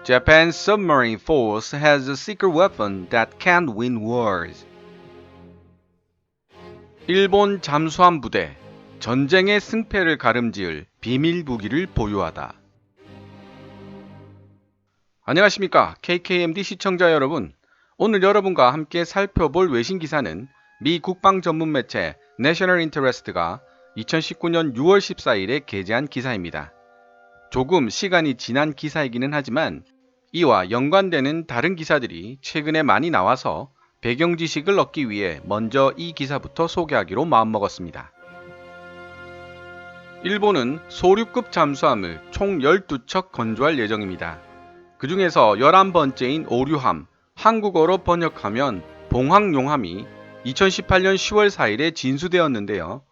Japan's submarine force has a secret weapon that can't win wars. 일본 잠수함 부대, 전쟁의 승패를 가름지을 비밀 무기를 보유하다. 안녕하십니까? KKMD 시청자 여러분. 오늘 여러분과 함께 살펴볼 외신 기사는 미 국방 전문 매체 National Interest가 2019년 6월 14일에 게재한 기사입니다. 조금 시간이 지난 기사이기는 하지만 이와 연관되는 다른 기사들이 최근에 많이 나와서 배경 지식을 얻기 위해 먼저 이 기사부터 소개하기로 마음먹었습니다. 일본은 소류급 잠수함을 총 12척 건조할 예정입니다. 그 중에서 11번째인 오류함, 한국어로 번역하면 봉황용함이 2018년 10월 4일에 진수되었는데요.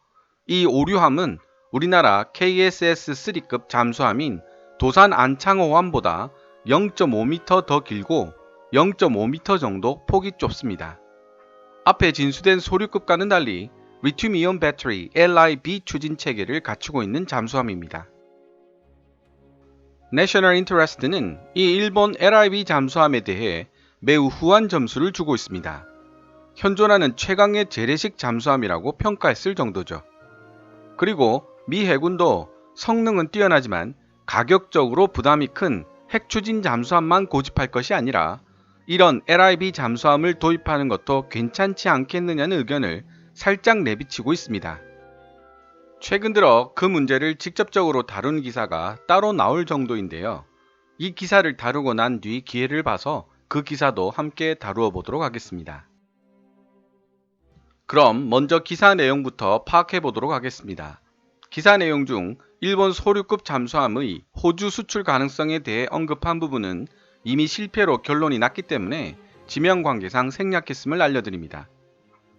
이 오류함은 우리나라 KSS-3급 잠수함인 도산 안창호함보다 0.5m 더 길고 0.5m 정도 폭이 좁습니다. 앞에 진수된 소류급과는 달리 리튬이온 배터리 LIB 추진 체계를 갖추고 있는 잠수함입니다. National Interest는 이 일본 LIB 잠수함에 대해 매우 후한 점수를 주고 있습니다. 현존하는 최강의 재래식 잠수함이라고 평가했을 정도죠. 그리고 미 해군도 성능은 뛰어나지만 가격적으로 부담이 큰 핵추진 잠수함만 고집할 것이 아니라 이런 LIB 잠수함을 도입하는 것도 괜찮지 않겠느냐는 의견을 살짝 내비치고 있습니다. 최근 들어 그 문제를 직접적으로 다룬 기사가 따로 나올 정도인데요. 이 기사를 다루고 난 뒤 기회를 봐서 그 기사도 함께 다루어 보도록 하겠습니다. 그럼 먼저 기사 내용부터 파악해 보도록 하겠습니다. 기사 내용 중 일본 소류급 잠수함의 호주 수출 가능성에 대해 언급한 부분은 이미 실패로 결론이 났기 때문에 지명 관계상 생략했음을 알려드립니다.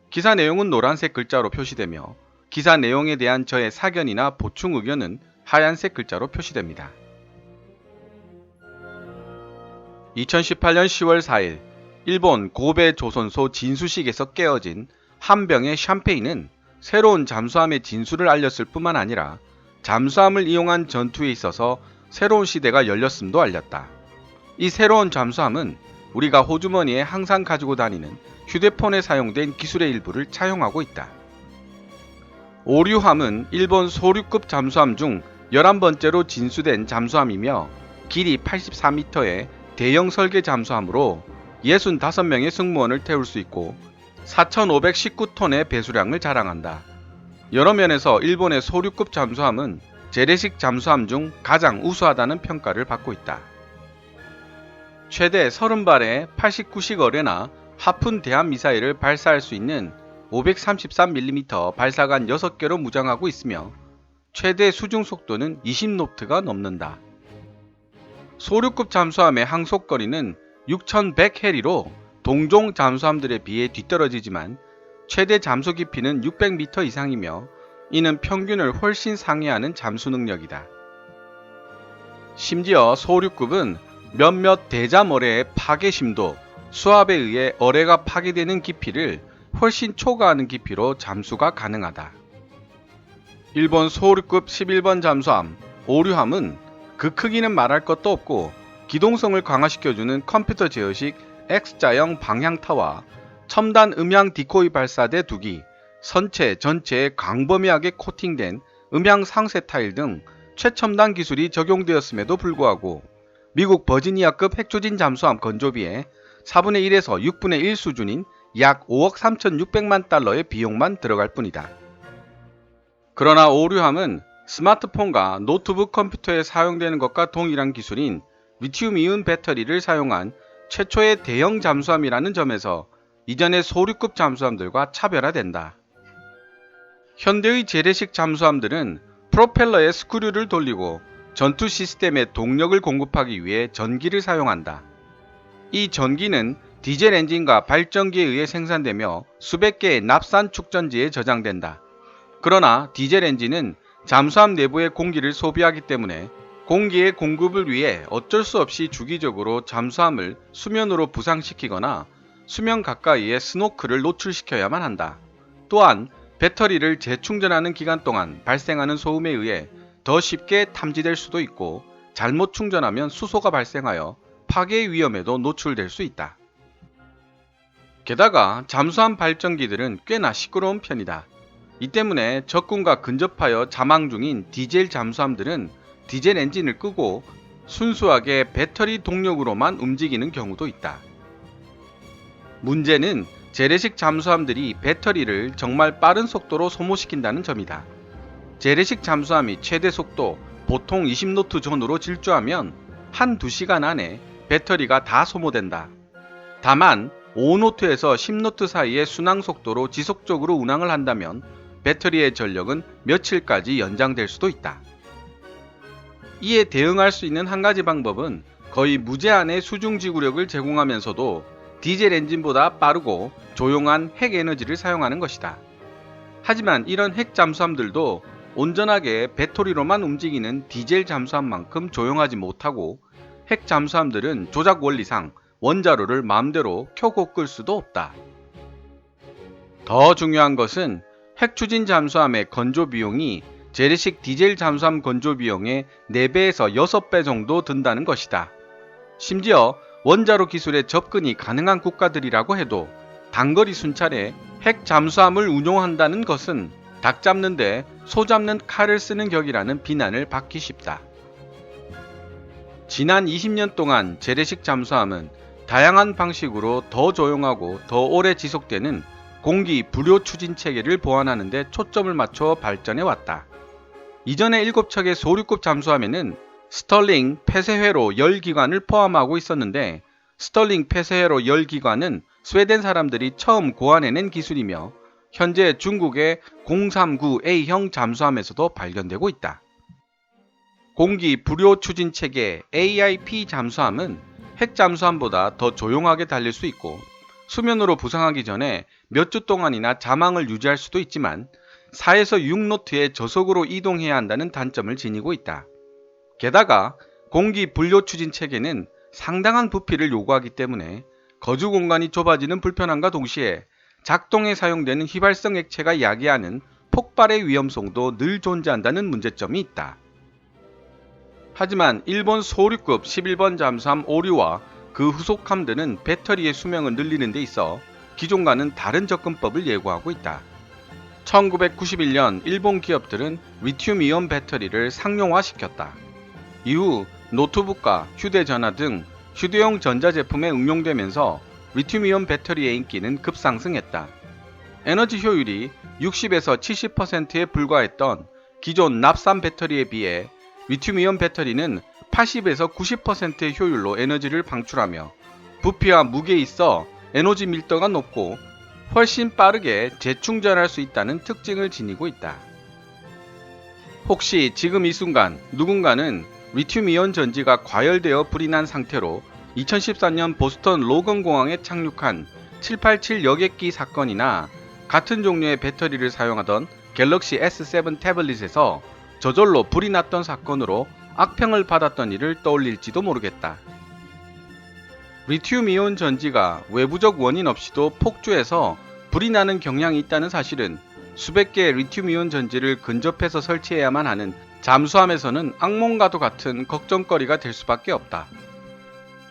기사 내용은 노란색 글자로 표시되며 기사 내용에 대한 저의 사견이나 보충 의견은 하얀색 글자로 표시됩니다. 2018년 10월 4일 일본 고베 조선소 진수식에서 깨어진 한 병의 샴페인은 새로운 잠수함의 진수를 알렸을 뿐만 아니라 잠수함을 이용한 전투에 있어서 새로운 시대가 열렸음도 알렸다. 이 새로운 잠수함은 우리가 호주머니에 항상 가지고 다니는 휴대폰에 사용된 기술의 일부를 차용하고 있다. 오류함은 일본 소류급 잠수함 중 11번째로 진수된 잠수함이며 길이 84m의 대형 설계 잠수함으로 65명의 승무원을 태울 수 있고 4,519톤의 배수량을 자랑한다. 여러 면에서 일본의 소류급 잠수함은 재래식 잠수함 중 가장 우수하다는 평가를 받고 있다. 최대 30발의 89식 어뢰나 하푼 대함 미사일을 발사할 수 있는 533mm 발사관 6개로 무장하고 있으며 최대 수중 속도는 20노트가 넘는다. 소류급 잠수함의 항속거리는 6100해리로 동종 잠수함들에 비해 뒤떨어지지만 최대 잠수 깊이는 600m 이상이며 이는 평균을 훨씬 상회하는 잠수 능력이다. 심지어 소류급은 몇몇 대잠 어뢰의 파괴 심도, 수압에 의해 어뢰가 파괴되는 깊이를 훨씬 초과하는 깊이로 잠수가 가능하다. 일본 소류급 11번 잠수함 오류함은 그 크기는 말할 것도 없고 기동성을 강화시켜주는 컴퓨터 제어식 X자형 방향타와 첨단 음향 디코이 발사대 2기, 선체 전체에 광범위하게 코팅된 음향 상세 타일 등 최첨단 기술이 적용되었음에도 불구하고 미국 버지니아급 핵추진 잠수함 건조비의 4분의 1에서 6분의 1 수준인 약 5억 3,600만 달러의 비용만 들어갈 뿐이다. 그러나 오류함은 스마트폰과 노트북 컴퓨터에 사용되는 것과 동일한 기술인 리튬이온 배터리를 사용한 최초의 대형 잠수함이라는 점에서 이전의 소류급 잠수함들과 차별화된다. 현대의 재래식 잠수함들은 프로펠러에 스크류를 돌리고 전투 시스템에 동력을 공급하기 위해 전기를 사용한다. 이 전기는 디젤 엔진과 발전기에 의해 생산되며 수백 개의 납산 축전지에 저장된다. 그러나 디젤 엔진은 잠수함 내부의 공기를 소비하기 때문에 공기의 공급을 위해 어쩔 수 없이 주기적으로 잠수함을 수면으로 부상시키거나 수면 가까이에 스노클을 노출시켜야만 한다. 또한 배터리를 재충전하는 기간 동안 발생하는 소음에 의해 더 쉽게 탐지될 수도 있고 잘못 충전하면 수소가 발생하여 파괴 위험에도 노출될 수 있다. 게다가 잠수함 발전기들은 꽤나 시끄러운 편이다. 이 때문에 적군과 근접하여 잠항 중인 디젤 잠수함들은 디젤 엔진을 끄고 순수하게 배터리 동력으로만 움직이는 경우도 있다. 문제는 재래식 잠수함들이 배터리를 정말 빠른 속도로 소모시킨다는 점이다. 재래식 잠수함이 최대 속도 보통 20노트 전후로 질주하면 한 2시간 안에 배터리가 다 소모된다. 다만 5노트에서 10노트 사이의 순항 속도로 지속적으로 운항을 한다면 배터리의 전력은 며칠까지 연장될 수도 있다. 이에 대응할 수 있는 한 가지 방법은 거의 무제한의 수중 지구력을 제공하면서도 디젤 엔진보다 빠르고 조용한 핵 에너지를 사용하는 것이다. 하지만 이런 핵 잠수함들도 온전하게 배터리로만 움직이는 디젤 잠수함만큼 조용하지 못하고 핵 잠수함들은 조작 원리상 원자로를 마음대로 켜고 끌 수도 없다. 더 중요한 것은 핵 추진 잠수함의 건조 비용이 재래식 디젤 잠수함 건조 비용의 4배에서 6배 정도 든다는 것이다. 심지어 원자로 기술에 접근이 가능한 국가들이라고 해도 단거리 순찰에 핵 잠수함을 운용한다는 것은 닭 잡는데 소 잡는 칼을 쓰는 격이라는 비난을 받기 쉽다. 지난 20년 동안 재래식 잠수함은 다양한 방식으로 더 조용하고 더 오래 지속되는 공기 불요 추진 체계를 보완하는 데 초점을 맞춰 발전해 왔다. 이전의 7척의 소류급 잠수함에는 스털링 폐쇄회로 열기관을 포함하고 있었는데 스털링 폐쇄회로 열기관은 스웨덴 사람들이 처음 고안해낸 기술이며 현재 중국의 039A형 잠수함에서도 발견되고 있다. 공기 불요 추진 체계 AIP 잠수함은 핵 잠수함보다 더 조용하게 달릴 수 있고 수면으로 부상하기 전에 몇 주 동안이나 잠항을 유지할 수도 있지만 4에서 6노트의 저속으로 이동해야 한다는 단점을 지니고 있다. 게다가 공기 분료 추진 체계는 상당한 부피를 요구하기 때문에 거주 공간이 좁아지는 불편함과 동시에 작동에 사용되는 휘발성 액체가 야기하는 폭발의 위험성도 늘 존재한다는 문제점이 있다. 하지만 일본 소류급 11번 잠수함 오류와 그 후속함들은 배터리의 수명을 늘리는 데 있어 기존과는 다른 접근법을 예고하고 있다. 1991년 일본 기업들은 리튬이온 배터리를 상용화시켰다. 이후 노트북과 휴대전화 등 휴대용 전자제품에 응용되면서 리튬이온 배터리의 인기는 급상승했다. 에너지 효율이 60에서 70%에 불과했던 기존 납산 배터리에 비해 리튬이온 배터리는 80에서 90%의 효율로 에너지를 방출하며 부피와 무게에 있어 에너지 밀도가 높고 훨씬 빠르게 재충전할 수 있다는 특징을 지니고 있다. 혹시 지금 이 순간 누군가는 리튬이온 전지가 과열되어 불이 난 상태로 2014년 보스턴 로건 공항에 착륙한 787 여객기 사건이나 같은 종류의 배터리를 사용하던 갤럭시 S7 태블릿에서 저절로 불이 났던 사건으로 악평을 받았던 일을 떠올릴지도 모르겠다. 리튬이온 전지가 외부적 원인 없이도 폭주해서 불이 나는 경향이 있다는 사실은 수백 개의 리튬이온 전지를 근접해서 설치해야만 하는 잠수함에서는 악몽과도 같은 걱정거리가 될 수밖에 없다.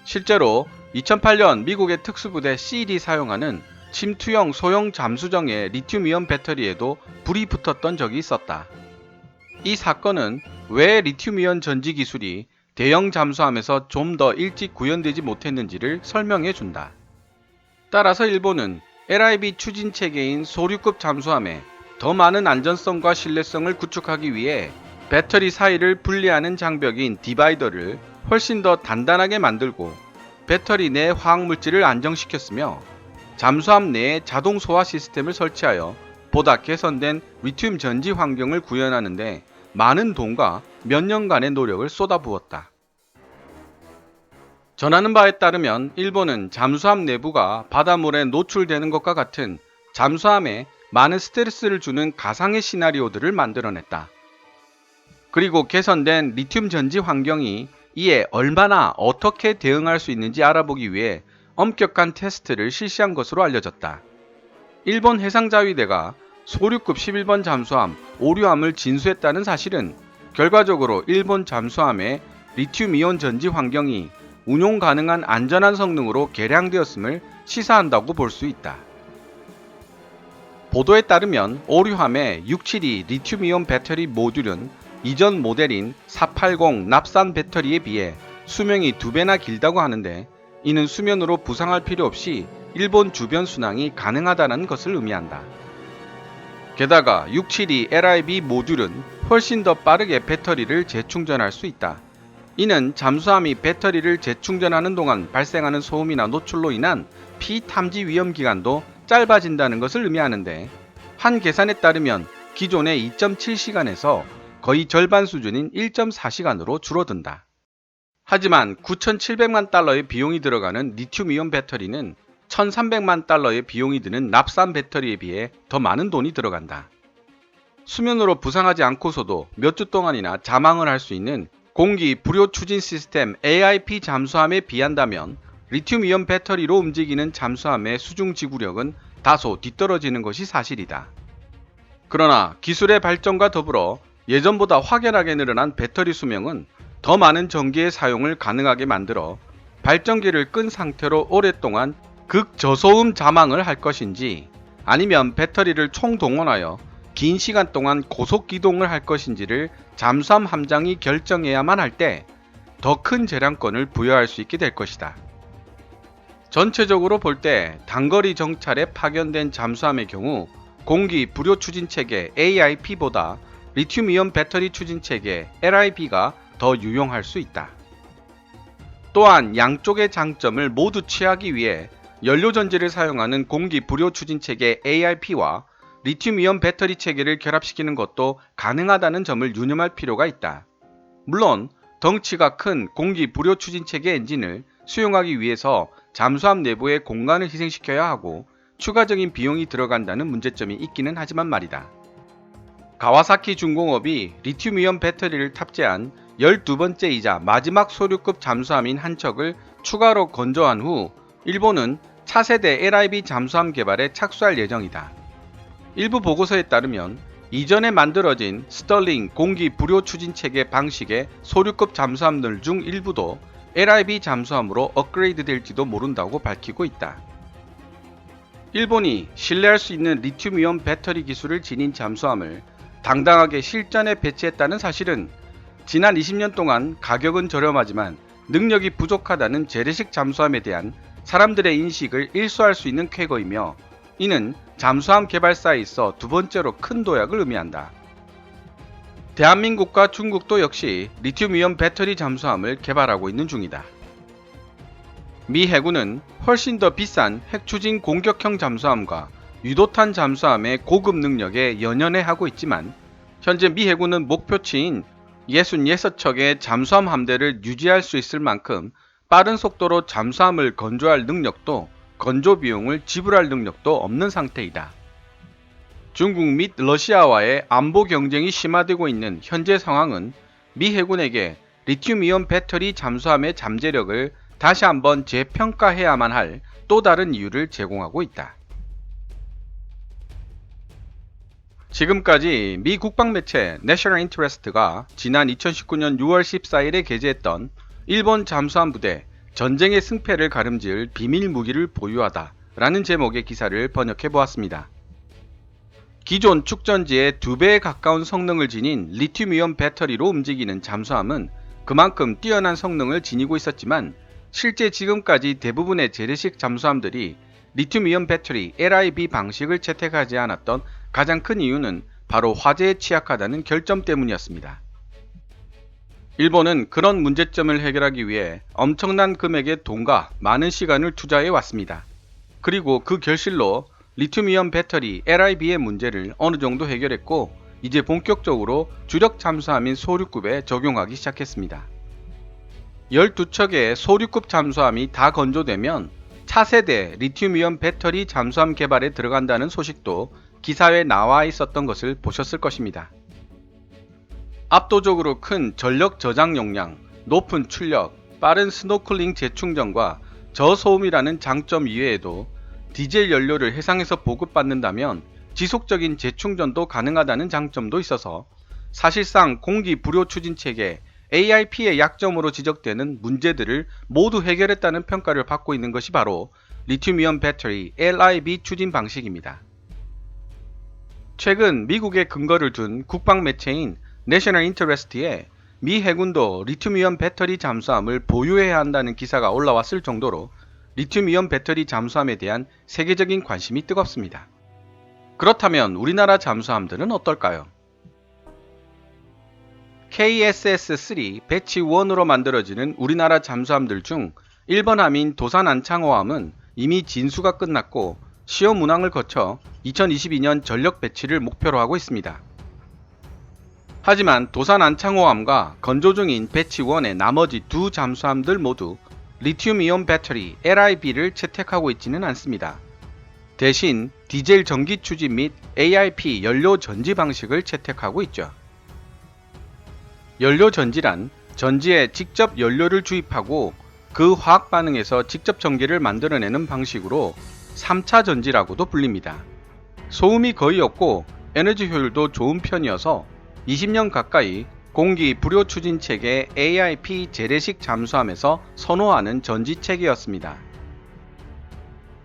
실제로 2008년 미국의 특수부대 CED이 사용하는 침투형 소형 잠수정의 리튬이온 배터리에도 불이 붙었던 적이 있었다. 이 사건은 왜 리튬이온 전지 기술이 대형 잠수함에서 좀 더 일찍 구현되지 못했는지를 설명해 준다. 따라서 일본은 LIB 추진 체계인 소류급 잠수함에 더 많은 안전성과 신뢰성을 구축하기 위해 배터리 사이를 분리하는 장벽인 디바이더를 훨씬 더 단단하게 만들고 배터리 내 화학물질을 안정시켰으며 잠수함 내에 자동 소화 시스템을 설치하여 보다 개선된 리튬 전지 환경을 구현하는데 많은 돈과 몇 년간의 노력을 쏟아부었다. 전하는 바에 따르면 일본은 잠수함 내부가 바닷물에 노출되는 것과 같은 잠수함의 많은 스트레스를 주는 가상의 시나리오들을 만들어냈다. 그리고 개선된 리튬 전지 환경이 이에 얼마나 어떻게 대응할 수 있는지 알아보기 위해 엄격한 테스트를 실시한 것으로 알려졌다. 일본 해상자위대가 소류급 11번 잠수함 오류함을 진수했다는 사실은 결과적으로 일본 잠수함의 리튬이온 전지 환경이 운용 가능한 안전한 성능으로 개량되었음을 시사한다고 볼 수 있다. 보도에 따르면 오류함의 672 리튬이온 배터리 모듈은 이전 모델인 480 납산 배터리에 비해 수명이 2배나 길다고 하는데, 이는 수면으로 부상할 필요 없이 일본 주변 순항이 가능하다는 것을 의미한다. 게다가 672 LIB 모듈은 훨씬 더 빠르게 배터리를 재충전할 수 있다. 이는 잠수함이 배터리를 재충전하는 동안 발생하는 소음이나 노출로 인한 피탐지 위험 기간도 짧아진다는 것을 의미하는데, 한 계산에 따르면 기존의 2.7시간에서 거의 절반 수준인 1.4시간으로 줄어든다. 하지만 9,700만 달러의 비용이 들어가는 리튬이온 배터리는 1,300만 달러의 비용이 드는 납산 배터리에 비해 더 많은 돈이 들어간다. 수면으로 부상하지 않고서도 몇 주 동안이나 자망을 할 수 있는 공기 불요 추진 시스템 AIP 잠수함에 비한다면 리튬이온 배터리로 움직이는 잠수함의 수중 지구력은 다소 뒤떨어지는 것이 사실이다. 그러나 기술의 발전과 더불어 예전보다 확연하게 늘어난 배터리 수명은 더 많은 전기의 사용을 가능하게 만들어 발전기를 끈 상태로 오랫동안 극저소음 자망을 할 것인지, 아니면 배터리를 총동원하여 긴 시간 동안 고속 기동을 할 것인지를 잠수함 함장이 결정해야만 할 때 더 큰 재량권을 부여할 수 있게 될 것이다. 전체적으로 볼 때 단거리 정찰에 파견된 잠수함의 경우 공기 불요 추진 체계 AIP보다 리튬이온 배터리 추진 체계 LIB가 더 유용할 수 있다. 또한 양쪽의 장점을 모두 취하기 위해 연료 전지를 사용하는 공기 불요 추진 체계 AIP와 리튬이온 배터리 체계를 결합시키는 것도 가능하다는 점을 유념할 필요가 있다. 물론 덩치가 큰 공기 불요 추진 체계 엔진을 수용하기 위해서 잠수함 내부의 공간을 희생시켜야 하고 추가적인 비용이 들어간다는 문제점이 있기는 하지만 말이다. 가와사키 중공업이 리튬이온 배터리를 탑재한 12번째이자 마지막 소류급 잠수함인 한 척을 추가로 건조한 후 일본은 차세대 LIB 잠수함 개발에 착수할 예정이다. 일부 보고서에 따르면 이전에 만들어진 스털링 공기 불요 추진 체계 방식의 소류급 잠수함들 중 일부도 LIB 잠수함으로 업그레이드 될지도 모른다고 밝히고 있다. 일본이 신뢰할 수 있는 리튬이온 배터리 기술을 지닌 잠수함을 당당하게 실전에 배치했다는 사실은 지난 20년 동안 가격은 저렴하지만 능력이 부족하다는 재래식 잠수함에 대한 사람들의 인식을 일소할 수 있는 쾌거이며, 이는 잠수함 개발사에 있어 두 번째로 큰 도약을 의미한다. 대한민국과 중국도 역시 리튬이온 배터리 잠수함을 개발하고 있는 중이다. 미 해군은 훨씬 더 비싼 핵추진 공격형 잠수함과 유도탄 잠수함의 고급 능력에 연연해 하고 있지만, 현재 미 해군은 목표치인 66척의 잠수함 함대를 유지할 수 있을 만큼 빠른 속도로 잠수함을 건조할 능력도 건조 비용을 지불할 능력도 없는 상태이다. 중국 및 러시아와의 안보 경쟁이 심화되고 있는 현재 상황은 미 해군에게 리튬이온 배터리 잠수함의 잠재력을 다시 한번 재평가해야만 할 또 다른 이유를 제공하고 있다. 지금까지 미 국방매체 내셔널 인터레스트가 지난 2019년 6월 14일에 게재했던 일본 잠수함 부대 전쟁의 승패를 가름지을 비밀 무기를 보유하다 라는 제목의 기사를 번역해 보았습니다. 기존 축전지의 2배에 가까운 성능을 지닌 리튬이온 배터리로 움직이는 잠수함은 그만큼 뛰어난 성능을 지니고 있었지만, 실제 지금까지 대부분의 재래식 잠수함들이 리튬이온 배터리 LIB 방식을 채택하지 않았던 가장 큰 이유는 바로 화재에 취약하다는 결점 때문이었습니다. 일본은 그런 문제점을 해결하기 위해 엄청난 금액의 돈과 많은 시간을 투자해 왔습니다. 그리고 그 결실로 리튬이온 배터리 LIB의 문제를 어느 정도 해결했고, 이제 본격적으로 주력 잠수함인 소류급에 적용하기 시작했습니다. 12척의 소류급 잠수함이 다 건조되면 차세대 리튬이온 배터리 잠수함 개발에 들어간다는 소식도 기사에 나와 있었던 것을 보셨을 것입니다. 압도적으로 큰 전력 저장 용량, 높은 출력, 빠른 스노클링 재충전과 저소음이라는 장점 이외에도 디젤 연료를 해상에서 보급받는다면 지속적인 재충전도 가능하다는 장점도 있어서 사실상 공기 불효 추진 체계 AIP의 약점으로 지적되는 문제들을 모두 해결했다는 평가를 받고 있는 것이 바로 리튬이온 배터리 LIB 추진 방식입니다. 최근 미국에 근거를 둔 국방 매체인 내셔널 인터레스트에 미 해군도 리튬이온 배터리 잠수함을 보유해야 한다는 기사가 올라왔을 정도로 리튬이온 배터리 잠수함에 대한 세계적인 관심이 뜨겁습니다. 그렇다면 우리나라 잠수함들은 어떨까요? KSS-3 배치 1으로 만들어지는 우리나라 잠수함들 중 1번 함인 도산 안창호함은 이미 진수가 끝났고 시험 운항을 거쳐 2022년 전력 배치를 목표로 하고 있습니다. 하지만 도산 안창호함과 건조 중인 배치 1의 나머지 두 잠수함들 모두 리튬이온 배터리 LIB를 채택하고 있지는 않습니다. 대신 디젤 전기 추진 및 AIP 연료 전지 방식을 채택하고 있죠. 연료 전지란 전지에 직접 연료를 주입하고 그 화학 반응에서 직접 전기를 만들어내는 방식으로 3차 전지라고도 불립니다. 소음이 거의 없고 에너지 효율도 좋은 편이어서 20년 가까이 공기 불효 추진 체계 AIP 재래식 잠수함에서 선호하는 전지 체계였습니다.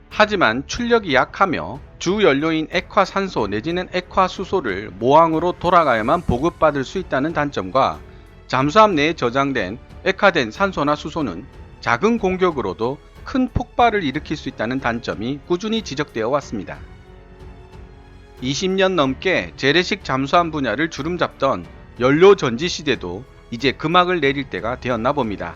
하지만 출력이 약하며 주 연료인 액화산소 내지는 액화수소를 모항으로 돌아가야만 보급받을 수 있다는 단점과 잠수함 내에 저장된 액화된 산소나 수소는 작은 공격으로도 큰 폭발을 일으킬 수 있다는 단점이 꾸준히 지적되어 왔습니다. 20년 넘게 재래식 잠수함 분야를 주름잡던 연료 전지 시대도 이제 금악을 내릴 때가 되었나 봅니다.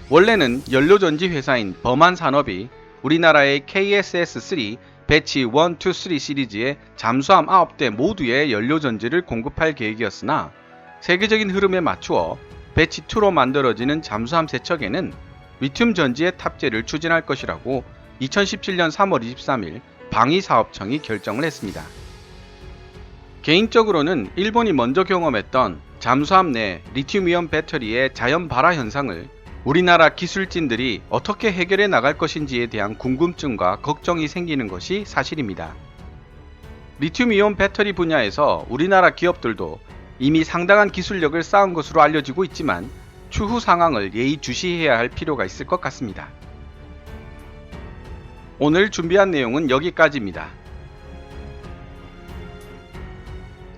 원래는 연료 전지 회사인 범한 산업이 우리나라의 KSS-3 배치 1, 2, 3 시리즈의 잠수함 9대 모두의 연료 전지를 공급할 계획이었으나 세계적인 흐름에 맞추어 배치 2로 만들어지는 잠수함 세척에는 리튬 전지의 탑재를 추진할 것이라고 2017년 3월 23일 방위사업청이 결정을 했습니다. 개인적으로는 일본이 먼저 경험했던 잠수함 내 리튬이온 배터리의 자연 발화 현상을 우리나라 기술진들이 어떻게 해결해 나갈 것인지에 대한 궁금증과 걱정이 생기는 것이 사실입니다. 리튬이온 배터리 분야에서 우리나라 기업들도 이미 상당한 기술력을 쌓은 것으로 알려지고 있지만 추후 상황을 예의주시해야 할 필요가 있을 것 같습니다. 오늘 준비한 내용은 여기까지입니다.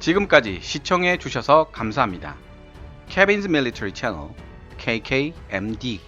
지금까지 시청해 주셔서 감사합니다. Kevin's Military Channel KKMD